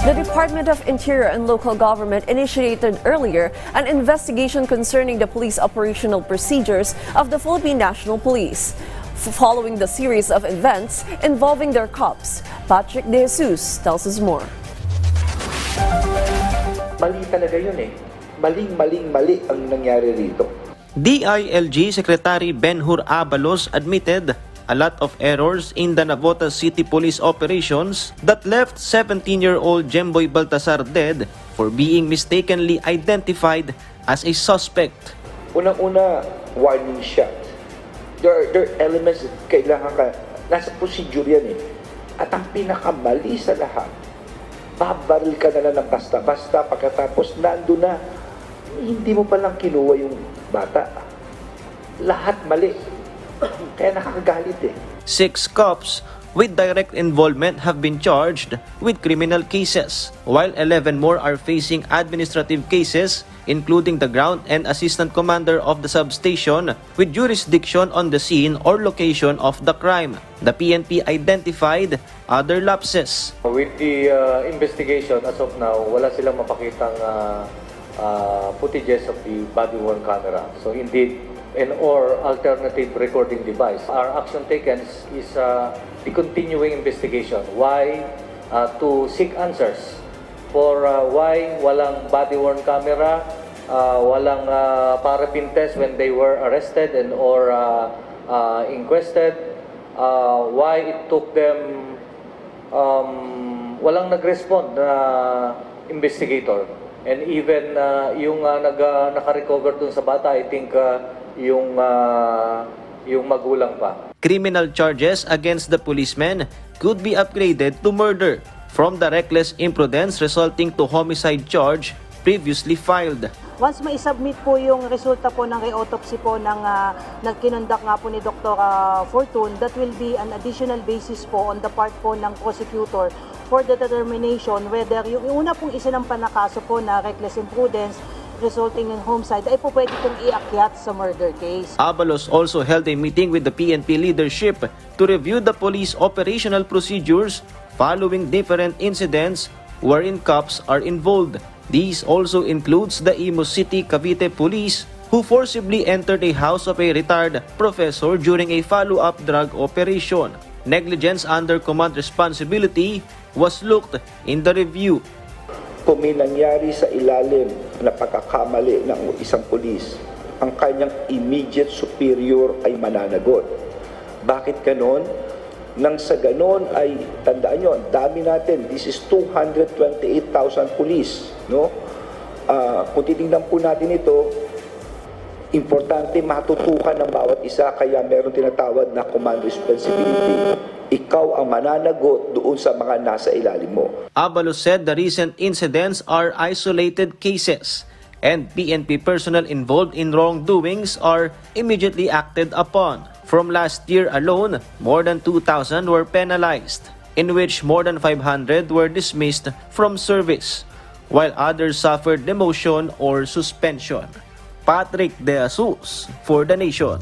The Department of Interior and Local Government initiated earlier an investigation concerning the police operational procedures of the Philippine National Police, following the series of events involving their cops. Patrick De Jesus tells us more. Mali talaga yun eh. Mali ang nangyari rito. DILG Secretary Benhur Abalos admitted a lot of errors in the Navotas City Police operations that left 17-year-old Jemboy Baltasar dead for being mistakenly identified as a suspect. Unang-una, warning shot. There are elements that kailangan ka, nasa procedure yan eh. At ang pinakamali sa lahat, babaril ka na lang ng basta-basta pagkatapos nandun na, hindi mo palang kinuha yung bata. Lahat mali. Kaya nakakagalit eh. 6 cops with direct involvement have been charged with criminal cases, while 11 more are facing administrative cases, including the ground and assistant commander of the substation with jurisdiction on the scene or location of the crime. The PNP identified other lapses. With the investigation, as of now, wala silang mapakitang footages of the body-worn camera. So indeed, or alternative recording device. Our action taken is the continuing investigation. Why? To seek answers for why walang body-worn camera, walang paraffin test when they were arrested and or inquested, why it took them, walang nag-respond na investigator. And even yung naka-recover dun sa bata, I think yung magulang pa. Criminal charges against the policemen could be upgraded to murder from the reckless imprudence resulting to homicide charge previously filed. Once ma-submit po yung resulta po ng autopsy po ng nagkinundak nga po ni Dr. Fortune, that will be an additional basis po on the part po ng prosecutor for the determination whether yung una pong isinampan na kaso po na reckless imprudence resulting in homicide ay po pwede itong iakyat sa murder case. Abalos also held a meeting with the PNP leadership to review the police operational procedures following different incidents wherein cops are involved. These also includes the Imus City Cavite Police who forcibly entered a house of a retired professor during a follow-up drug operation. Negligence under command responsibility was looked in the review. Kung may nangyari sa ilalim na pagkakamali ng isang pulis, ang kanyang immediate superior ay mananagot. Bakit ganon? Nang sa ganon ay, tandaan nyo, ang dami natin, this is 228,000 pulis. No? Kung titingnan po natin ito, importante matutukan ng bawat isa, kaya meron tinatawag na command responsibility. Ikaw ang mananagot doon sa mga nasa ilalim mo. Abalos said the recent incidents are isolated cases and PNP personnel involved in wrongdoings are immediately acted upon. From last year alone, more than 2,000 were penalized, in which more than 500 were dismissed from service, while others suffered demotion or suspension. Patrick De Jesus for The Nation.